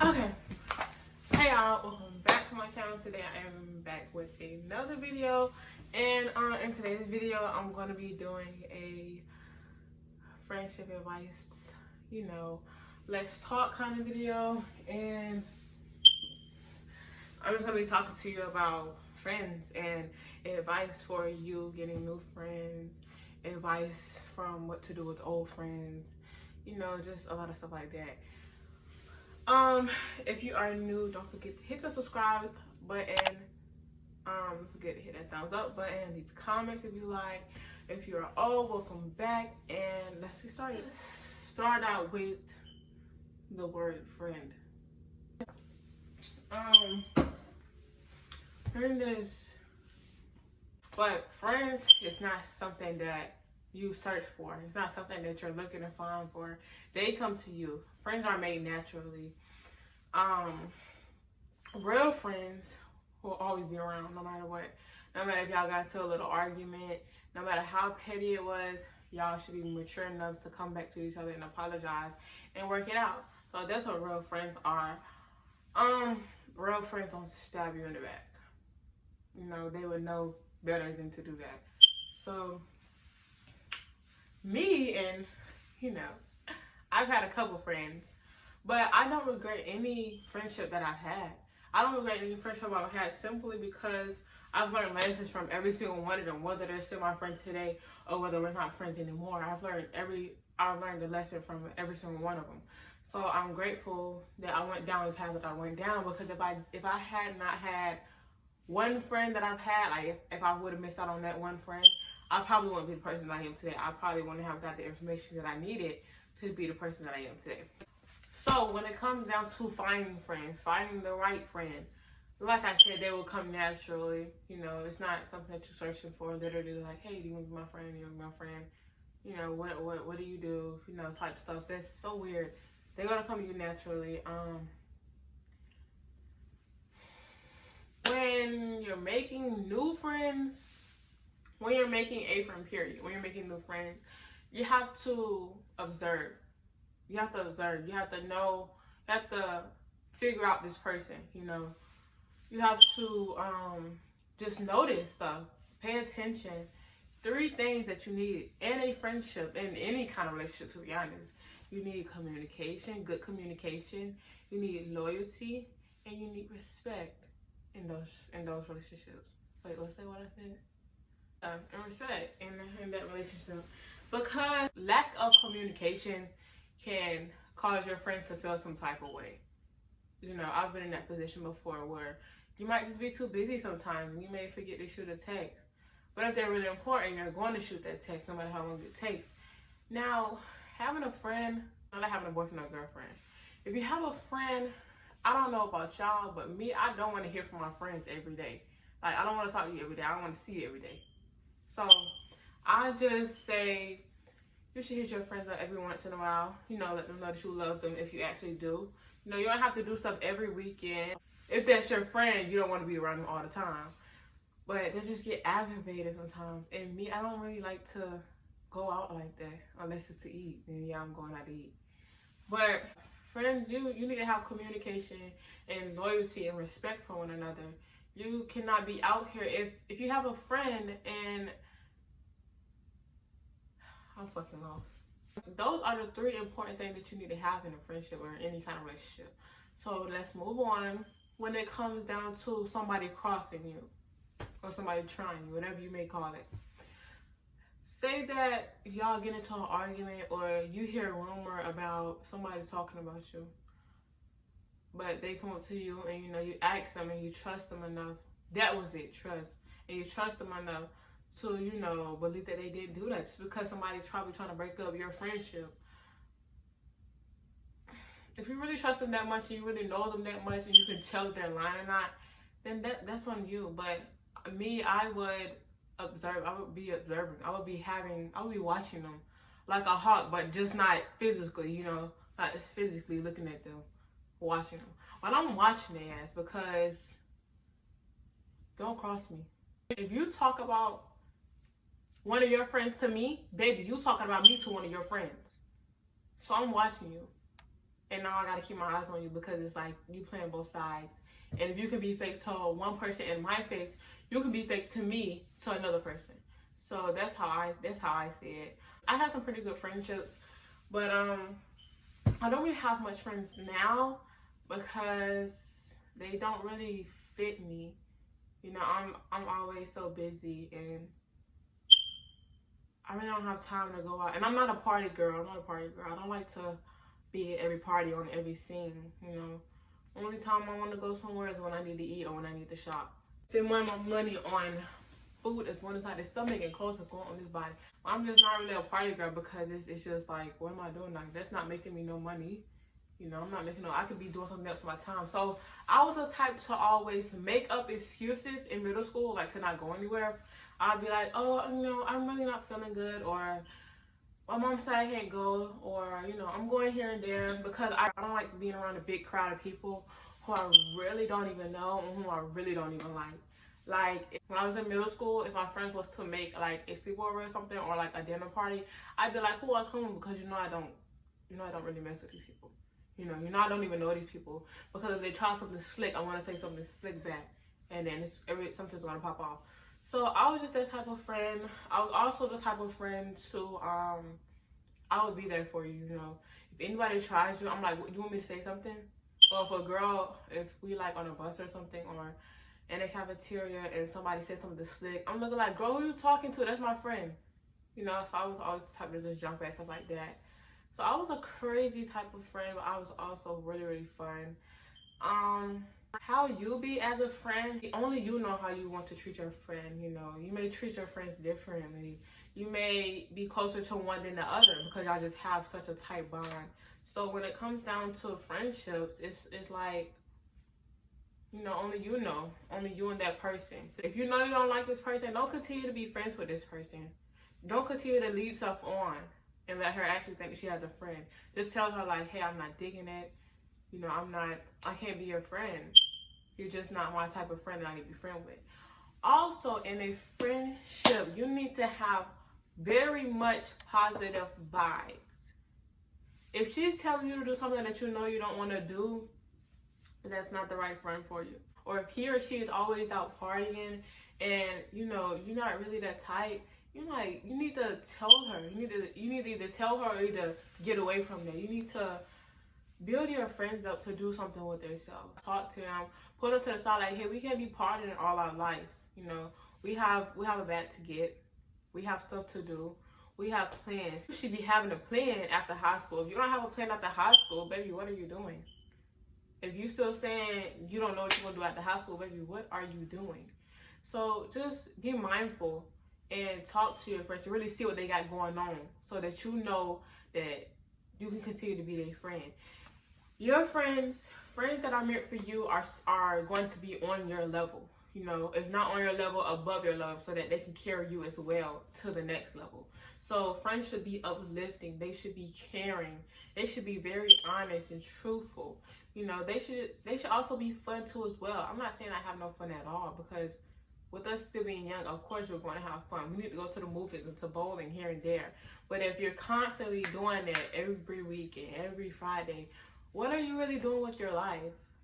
Okay, hey y'all, welcome back to my channel. Today I am back with another video, and in today's video I'm going to be doing a friendship advice, let's talk kind of video. And I'm just going to be talking to you about friends and advice for you getting new friends, advice from what to do with old friends, just a lot of stuff like that. If you are new, don't forget to hit the subscribe button. Don't forget to hit that thumbs up button. Leave comments if you like. If you're old, welcome back. And let's get started. Start out with the word friend. Friend is, but friends is not something that you search for. It's not something that you're looking to find for. They come to you. Friends are made naturally. Real friends will always be around no matter what. No matter if y'all got into a little argument, no matter how petty it was, y'all should be mature enough to come back to each other and apologize and work it out. So that's what real friends are. Real friends don't stab you in the back. They would know better than to do that. So me and, I've had a couple friends, but I don't regret any friendship that I've had. I don't regret any friendship I've had simply because I've learned lessons from every single one of them, whether they're still my friends today or whether we're not friends anymore. I've learned a lesson from every single one of them. So I'm grateful that I went down the path that I went down, because if I had not had one friend that I've had, like if I would have missed out on that one friend, I probably wouldn't be the person that I am today. I probably wouldn't have got the information that I needed to be the person that I am today. So when it comes down to finding friends, finding the right friend, like I said, they will come naturally. It's not something that you're searching for. Literally like, hey, do you want to be my friend? Do you want to be my friend? What do you do? Type stuff. That's so weird. They're gonna come to you naturally. When you're making new friends, when you're making a friend, period, when you're making new friends, you have to observe. You have to observe. You have to know. You have to figure out this person. You have to just notice stuff. Pay attention. 3 things that you need in a friendship, in any kind of relationship, to be honest. You need communication, good communication. You need loyalty, and you need respect in those relationships. Wait, what's that? What I said? And respect in that relationship, because lack of communication can cause your friends to feel some type of way. I've been in that position before where you might just be too busy sometimes and you may forget to shoot a text. But if they're really important, you're going to shoot that text no matter how long it takes. Now, having a friend, not like having a boyfriend or girlfriend. If you have a friend, I don't know about y'all, but me, I don't want to hear from my friends every day. Like, I don't want to talk to you every day. I don't want to see you every day. So I just say you should hit your friends up every once in a while. Let them know that you love them if you actually do. You don't have to do stuff every weekend. If that's your friend, you don't want to be around them all the time. But they just get aggravated sometimes. And me, I don't really like to go out like that unless it's to eat. Then yeah, I'm going out to eat. But friends, you need to have communication and loyalty and respect for one another. You cannot be out here if you have a friend and I'm fucking lost. Those are the 3 important things that you need to have in a friendship or any kind of relationship. So let's move on. When it comes down to somebody crossing you or somebody trying you, whatever you may call it. Say that y'all get into an argument or you hear a rumor about somebody talking about you. But they come up to you and you ask them and you trust them enough. That was it, trust. And you trust them enough to, believe that they didn't do that. Just because somebody's probably trying to break up your friendship. If you really trust them that much and you really know them that much and you can tell if they're lying or not, then that's on you. But me, I would observe. I would be observing. I would be watching them like a hawk, but just not physically, not physically looking at them, watching them. But I'm watching their ass, because don't cross me. If you talk about one of your friends to me, baby, you talking about me to one of your friends. So I'm watching you. and now I gotta keep my eyes on you because it's like you playing both sides. And if you can be fake to one person in my face, you can be fake to me to another person. So that's how I see it. I have some pretty good friendships, but I don't really have much friends now because they don't really fit me. You know, I'm always so busy, and I really don't have time to go out. And I'm not a party girl. I don't like to be at every party, on every scene, you know. Only time I want to go somewhere is when I need to eat or when I need to shop. Spend more of my money on food is one inside the stomach and clothes is going on this body. I'm just not really a party girl because it's just like, what am I doing? Like, that's not making me no money. You know, I'm not making I could be doing something else with my time. So I was the type to always make up excuses in middle school, like to not go anywhere. I'd be like, oh, you know, I'm really not feeling good, or my mom said I can't go, or, you know, I'm going here and there because I don't like being around a big crowd of people who I really don't even know and who I really don't even like. Like, when I was in middle school, if my friends was to make, like, a sleepover or something, or, like, a dinner party, I'd be like, who I come because, I don't really mess with these people. You know, I don't even know these people. Because if they try something slick, I want to say something slick back. And then something's going to pop off. So I was just that type of friend. I was also the type of friend to, I would be there for you, you know. If anybody tries you, I'm like, you want me to say something? Or if a girl, if we like on a bus or something, or in a cafeteria and somebody says something slick, I'm looking like, girl, who you talking to? That's my friend. You know, so I was always the type to just jump at stuff like that. So I was a crazy type of friend, but I was also really, really fun. How you be as a friend, only you know how you want to treat your friend. You know, you may treat your friends differently. You may be closer to one than the other because y'all just have such a tight bond. So when it comes down to friendships, it's like, you know, only you and that person. If you know you don't like this person, don't continue to be friends with this person. Don't continue to leave stuff on and let her actually think she has a friend. Just tell her like, hey, I'm not digging it. You know, I can't be your friend. You're just not my type of friend that I need to be friend with. Also, in a friendship, you need to have very much positive vibes. If she's telling you to do something that you know you don't want to do, that's not the right friend for you. Or if he or she is always out partying and, you know, you're not really that type, you need to tell her. You need to either tell her or either get away from that. You need to build your friends up to do something with themselves. Talk to them. Put them to the side like, hey, we can't be partying all our lives. You know, we have a back to get. We have stuff to do. We have plans. You should be having a plan after high school. If you don't have a plan after high school, baby, what are you doing? If you still saying you don't know what you're going to do after high school, baby, what are you doing? So just be mindful and talk to your friends to really see what they got going on so that you know that you can continue to be their friend. Your friends that are meant for you are going to be on your level. You know, if not on your level, above your level, so that they can carry you as well to the next level. So friends should be uplifting. They should be caring. They should be very honest and truthful. You know, they should also be fun too as well. I'm not saying I have no fun at all, because with us still being young, of course we're going to have fun. We need to go to the movies and to bowling here and there. But if you're constantly doing that every weekend, every Friday, what are you really doing with your life?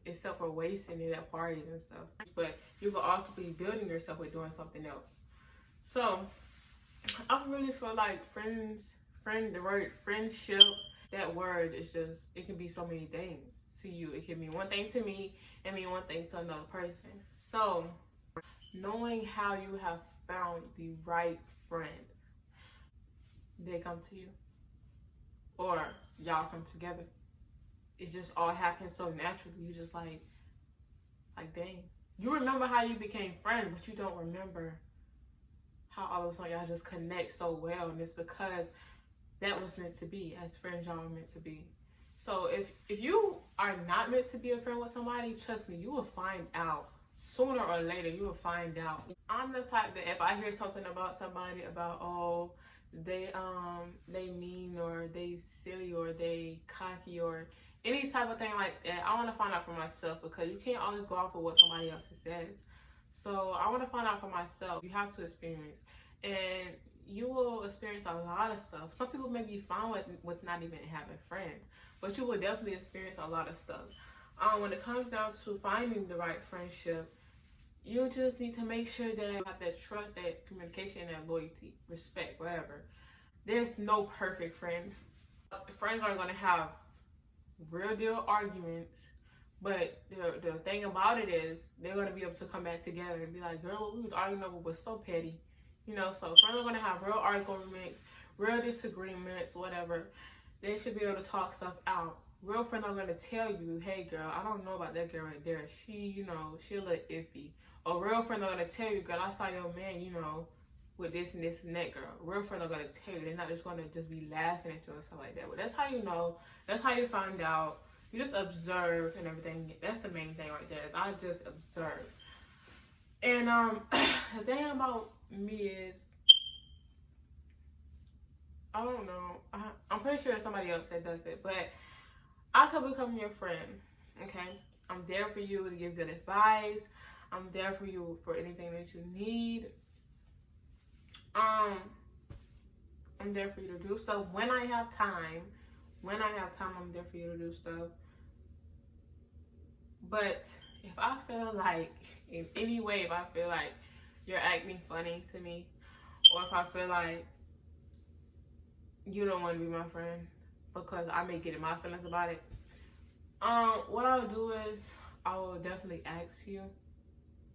Except for wasting it at parties and stuff. But you could also be building yourself with doing something else. So I really feel like the word friendship, that word is just, it can be so many things to you. It can mean one thing to me and mean one thing to another person. So knowing how you have found the right friend, they come to you or y'all come together. It just all happens so naturally. You just like dang. You remember how you became friends, but you don't remember how all of a sudden y'all just connect so well. And it's because that was meant to be. As friends, y'all are meant to be. So if you are not meant to be a friend with somebody, trust me, you will find out. Sooner or later, you will find out. I'm the type that if I hear something about somebody about, oh, they mean, or they silly, or they cocky, or any type of thing like that, I want to find out for myself, because you can't always go off of what somebody else says. So I want to find out for myself. You have to experience, and you will experience a lot of stuff. Some people may be fine with not even having friends, but you will definitely experience a lot of stuff. When it comes down to finding the right friendship, you just need to make sure that you have that trust, that communication, that loyalty, respect, whatever. There's no perfect friend. Friends are gonna have real deal arguments, but the thing about it is they're gonna be able to come back together and be like, girl, what we was arguing over was so petty. You know, so friends are gonna have real arguments, real disagreements, whatever. They should be able to talk stuff out. Real friends are gonna tell you, hey girl, I don't know about that girl right there. She, you know, she a little iffy. Or real friends are gonna tell you, girl, I saw your man, you know, with this and this and that girl. Real friends are gonna tell you. They're not just gonna just be laughing at you or stuff like that. But that's how you know. That's how you find out. You just observe and everything. That's the main thing right there. Is I just observe. And the thing about me is, I don't know. I'm pretty sure there's somebody else that does it, but I could become your friend. Okay, I'm there for you to give good advice. I'm there for you for anything that you need. I'm there for you to do stuff when I have time. When I have time, I'm there for you to do stuff. But if I feel like, in any way, if I feel like you're acting funny to me, or if I feel like you don't want to be my friend because I may get in my feelings about it, what I'll do is I will definitely ask you.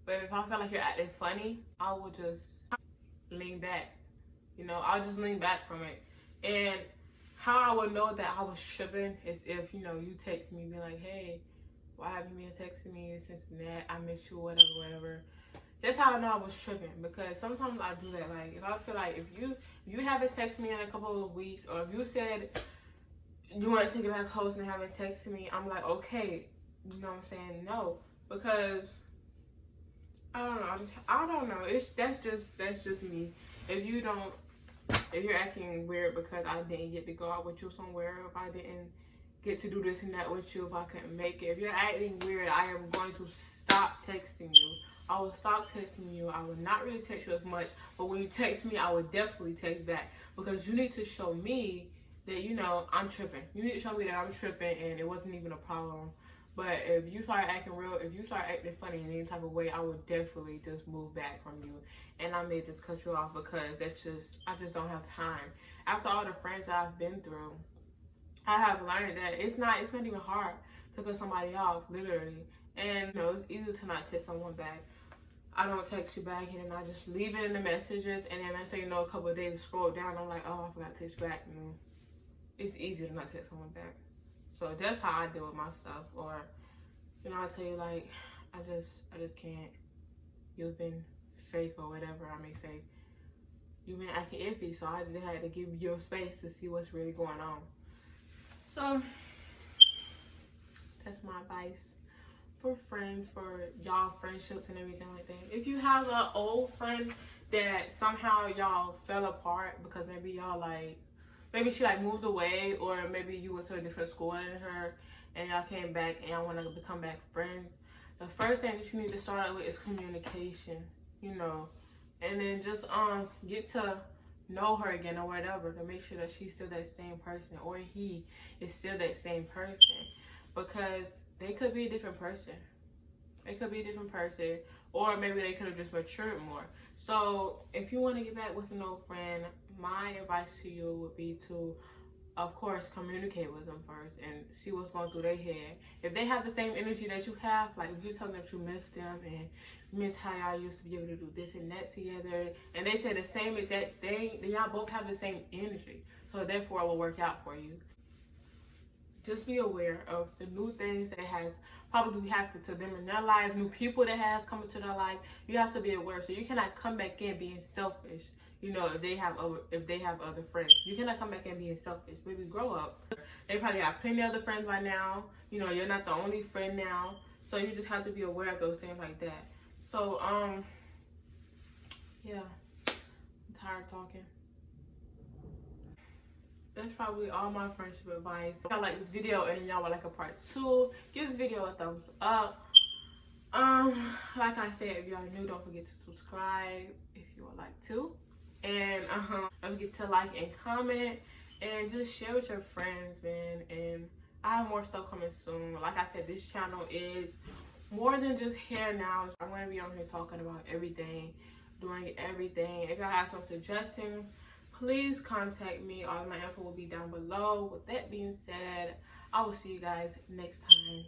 But if I feel like you're acting funny, I will just lean back. You know, I'll just lean back from it. And how I would know that I was tripping is if, you know, you text me and be like, hey, why haven't you been texting me since that? I miss you, whatever. That's how I know I was tripping, because sometimes I do that. Like, if I feel like if you haven't texted me in a couple of weeks, or if you said you want to get back close and haven't texted me, I'm like, okay, you know what I'm saying? No, because I don't know. That's just me. If you're acting weird because I didn't get to go out with you somewhere, if I didn't get to do this and that with you, if I couldn't make it, if you're acting weird, I am going to stop texting you. I will stop texting you. I will not really text you as much, but when you text me, I will definitely text back, because you need to show me that, you know, I'm tripping. You need to show me that I'm tripping and it wasn't even a problem. But if you start acting funny in any type of way, I would definitely just move back from you. And I may just cut you off, because I just don't have time. After all the friends that I've been through, I have learned that it's not even hard to cut somebody off, literally. And, you know, it's easy to not text someone back. I don't text you back, and then I just leave it in the messages, and then I say, you know, a couple of days, scroll down, I'm like, oh, I forgot to text you back. And it's easy to not text someone back. So that's how I deal with my stuff. Or, you know, I tell you, like, I just can't. You've been fake, or whatever I may say. You've been acting iffy, so I just had to give you your space to see what's really going on. So that's my advice for friends, for y'all friendships and everything like that. If you have an old friend that somehow y'all fell apart because maybe y'all maybe she moved away, or maybe you went to a different school than her and y'all came back and y'all want to become back friends, the first thing that you need to start out with is communication, you know, and then just get to know her again or whatever, to make sure that she's still that same person, or he is still that same person, because they could be a different person. They could be a different person, or maybe they could have just matured more. So if you want to get back with an old friend, my advice to you would be to, of course, communicate with them first and see what's going through their head. If they have the same energy that you have, like if you tell them that you miss them and miss how y'all used to be able to do this and that together, and they say the same exact thing, then y'all both have the same energy. So therefore it will work out for you. Just be aware of the new things that has probably happened to them in their life, new people that has come into their life. You have to be aware, so you cannot come back in being selfish. You know, if they have other friends, you cannot come back in being selfish. Baby, grow up. They probably have plenty of other friends by now. You know, you're not the only friend now, so you just have to be aware of those things like that. So, yeah, I'm tired of talking. That's probably all my friendship advice. If y'all like this video and y'all would like a part 2, give this video a thumbs up. Like I said, if y'all are new, don't forget to subscribe if you would like to. And don't forget to like and comment, and just share with your friends, man. And I have more stuff coming soon. Like I said, this channel is more than just hair now. I'm going to be on here talking about everything, doing everything. If y'all have some suggestions, please contact me. All my info will be down below. With that being said, I will see you guys next time.